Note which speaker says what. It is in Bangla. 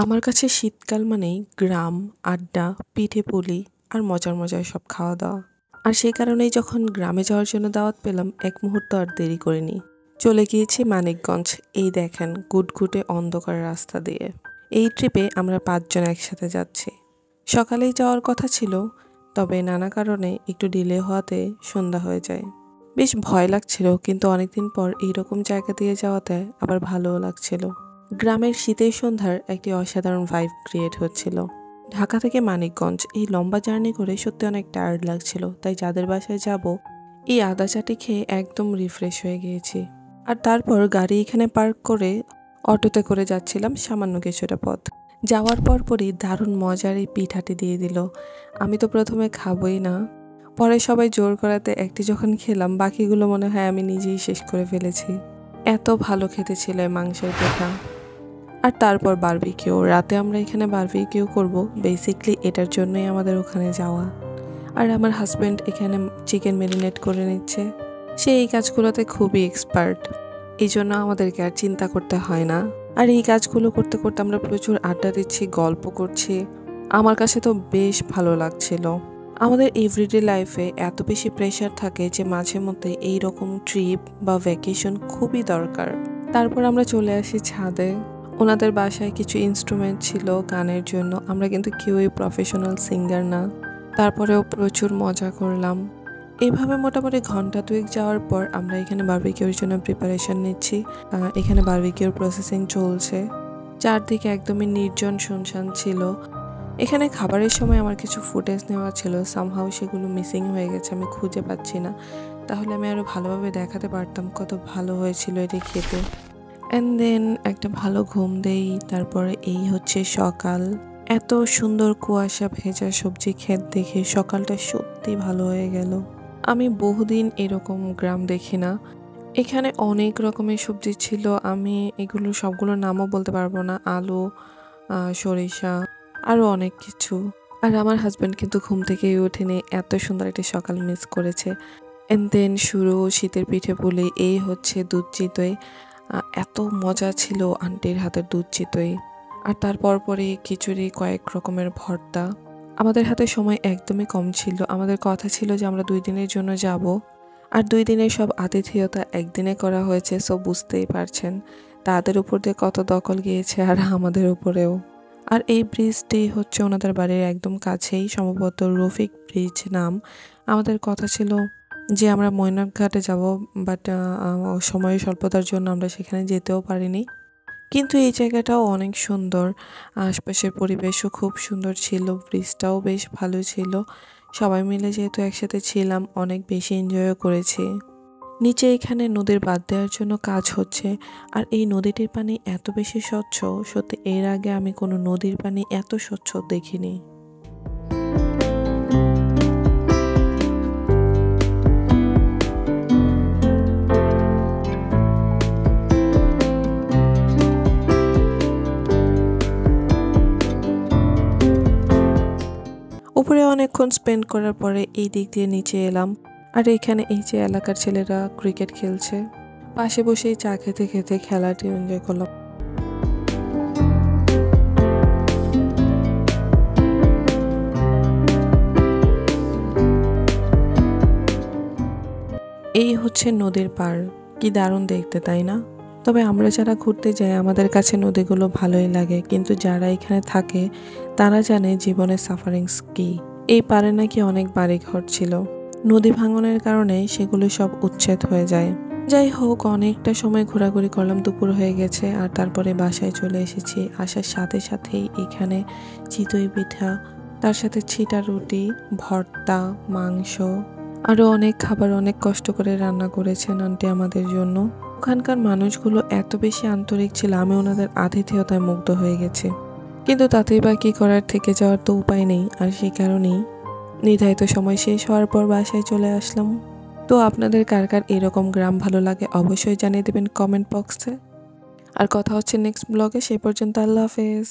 Speaker 1: আমার কাছে শীতকাল মানেই গ্রাম, আড্ডা, পিঠে-পুলি আর মজার মজার সব খাওয়া-দাওয়া। আর সেই কারণেই যখন গ্রামে যাওয়ার জন্য দাওয়াত পেলাম, এক মুহূর্ত আর দেরি করিনি। চলে গিয়েছি মানিকগঞ্জ। এই দেখেন ঘুটঘুটে অন্ধকার রাস্তা দিয়ে। এই ট্রিপে আমরা ৫ জন একসাথে যাচ্ছি। সকালেই যাওয়ার কথা ছিল, তবে নানা কারণে একটু ডিলে হওয়াতে সন্ধ্যা হয়ে যায়। বেশ ভয় লাগছিল, কিন্তু অনেকদিন পর এইরকম জায়গা দিয়ে যাওয়াতে আবার ভালোও লাগছিল। গ্রামের শীতের সন্ধ্যার একটি অসাধারণ ভাইব ক্রিয়েট হচ্ছিল। ঢাকা থেকে মানিকগঞ্জ এই লম্বা জার্নি করে সত্যি অনেক টায়ার্ড লাগছিল, তাই যাদের বাসায় যাব এই আদা চাটি খেয়ে একদম রিফ্রেশ হয়ে গিয়েছি। আর তারপর গাড়ি এখানে পার্ক করে অটোতে করে যাচ্ছিলাম সামান্য কিছুটা পথ। যাওয়ার পরপরই দারুণ মজার এই পিঠাটি দিয়ে দিল। আমি তো প্রথমে খাবই না, পরে সবাই জোর করাতে একটি যখন খেলাম, বাকিগুলো মনে হয় আমি নিজেই শেষ করে ফেলেছি। এত ভালো খেতে ছিল এই মাংসের পিঠা। আর তারপর বারবিকিউ। রাতে আমরা এখানে বারবিকিউ করব, বেসিকলি এটার জন্যই আমাদের ওখানে যাওয়া। আর আমার হাজব্যান্ড এখানে চিকেন ম্যারিনেট করে নিচ্ছে। সে এই কাজগুলোতে খুবই এক্সপার্ট, এই জন্য আমাদেরকে আর চিন্তা করতে হয় না। আর এই কাজগুলো করতে করতে আমরা প্রচুর আড্ডা দিচ্ছি, গল্প করছি। আমার কাছে তো বেশ ভালো লাগছিল। আমাদের এভরিডে লাইফে এত বেশি প্রেশার থাকে যে মাঝে মধ্যে এইরকম ট্রিপ বা ভ্যাকেশন খুবই দরকার। তারপর আমরা চলে আসি ছাদে। ওনাদের বাসায় কিছু ইনস্ট্রুমেন্ট ছিল গানের জন্য। আমরা কিন্তু কেউই প্রফেশনাল সিঙ্গার না, তারপরেও প্রচুর মজা করলাম। এইভাবে মোটামুটি ঘন্টা ২ যাওয়ার পর আমরা এখানে বারবিকিউর জন্য প্রিপারেশন নিচ্ছি। এখানে বারবিকিউর প্রসেসিং চলছে। চারদিকে একদমই নির্জন শুনশান ছিল। এখানে খাবারের সময় আমার কিছু ফুটেজ নেওয়া ছিল, সামহাউ সেগুলো মিসিং হয়ে গেছে, আমি খুঁজে পাচ্ছি না। তাহলে আমি আরও ভালোভাবে দেখাতে পারতাম কত ভালো হয়েছিল এটি খেতে। অ্যান্ড দেন একটা ভালো ঘুম দেই। তারপরে এই হচ্ছে সকাল। এত সুন্দর কুয়াশা ভেজা সবজি ক্ষেত দেখে সকালটা সত্যি ভালো হয়ে গেল। আমি বহুদিন এরকম গ্রাম দেখি না। এখানে অনেক রকমের সবজি ছিল, আমি এগুলো সবগুলোর নামও বলতে পারবো না। আলু, সরিষা, আরও অনেক কিছু। আর আমার হাজব্যান্ড কিন্তু ঘুম থেকেই ওঠেনি, এত সুন্দর একটা সকাল মিস করেছে। অ্যান্ড দেন শুরু শীতের পিঠে পুলি। এই হচ্ছে দুধ চিতই। এত মজা ছিল আন্টির হাতের দুধ চিতই। আর তারপর পরে খিচুড়ি, কয়েক রকমের ভর্তা। আমাদের হাতে সময় একদমই কম ছিল। আমাদের কথা ছিল যে আমরা ২ দিনের জন্য যাব, আর ২ দিনের সব আতিথেয়তা একদিনে করা হয়েছে। সো বুঝতেই পারছেন তাদের উপর দিয়ে কত দখল গিয়েছে, আর আমাদের উপরেও। আর এই ব্রিজটি হচ্ছে ওনাদের বাড়ির একদম কাছেই, সম্ভবত রফিক ব্রিজ নাম। আমাদের কথা ছিল যে আমরা মৈনট ঘাটে যাব, বাট সময়ের স্বল্পতার জন্য আমরা সেখানে যেতেও পারিনি। কিন্তু এই জায়গাটাও অনেক সুন্দর, আশপাশের পরিবেশও খুব সুন্দর ছিল, ব্রিজটাও বেশ ভালো ছিল। সবাই মিলে যেহেতু একসাথে ছিলাম, অনেক বেশি এনজয়ও করেছি। নিচে এখানে নদীর বাঁধ দেওয়ার জন্য কাজ হচ্ছে। আর এই নদীটির পানি এত বেশি স্বচ্ছ, সত্যি এর আগে আমি কোনো নদীর পানি এত স্বচ্ছ দেখিনি। উপরে অনেকক্ষণ স্পেন্ড করার পরে এই দিক দিয়ে নিচে এলাম। আর এখানে এই যে এলাকার ছেলেরা ক্রিকেট খেলছে, পাশে বসেই চা খেতে খেতে খেলাটি এনজয় করলাম। এই হচ্ছে নদীর পাড়, কি দারুণ দেখতে, তাই না? তবে আমরা যারা ঘুরতে যাই আমাদের কাছে নদীগুলো ভালোই লাগে, কিন্তু যারা এখানে থাকে তারা জানে জীবনের সাফারিংস কি। এই পাড়ে নাকি অনেক বাড়িঘর ছিল, নদী ভাঙনের কারণে সেগুলো সব উচ্ছেদ হয়ে যায়। যাই হোক, অনেকটা সময় ঘোরাঘুরি করলাম, দুপুর হয়ে গেছে। আর তারপরে বাসায় চলে এসেছি। আসার সাথে সাথেই এখানে চিতই পিঠা, তার সাথে ছিটা রুটি, ভর্তা, মাংস, আরও অনেক খাবার অনেক কষ্ট করে রান্না করেছেন আন্টি আমাদের জন্য। ওখানকার মানুষগুলো এত বেশি আন্তরিক ছিল, আমি ওনাদের আতিথেয়তায় মুগ্ধ হয়ে গেছি। কিন্তু তাতেই বা কী করার, থেকে যাওয়ার তো উপায় নেই। আর সেই কারণেই নির্ধারিত সময় শেষ হওয়ার পর বাসায় চলে আসলাম। তো আপনাদের কার কার এরকম গ্রাম ভালো লাগে অবশ্যই জানিয়ে দেবেন কমেন্ট বক্সে। আর কথা হচ্ছে নেক্সট ব্লগে। সেই পর্যন্ত আল্লাহ হাফেজ।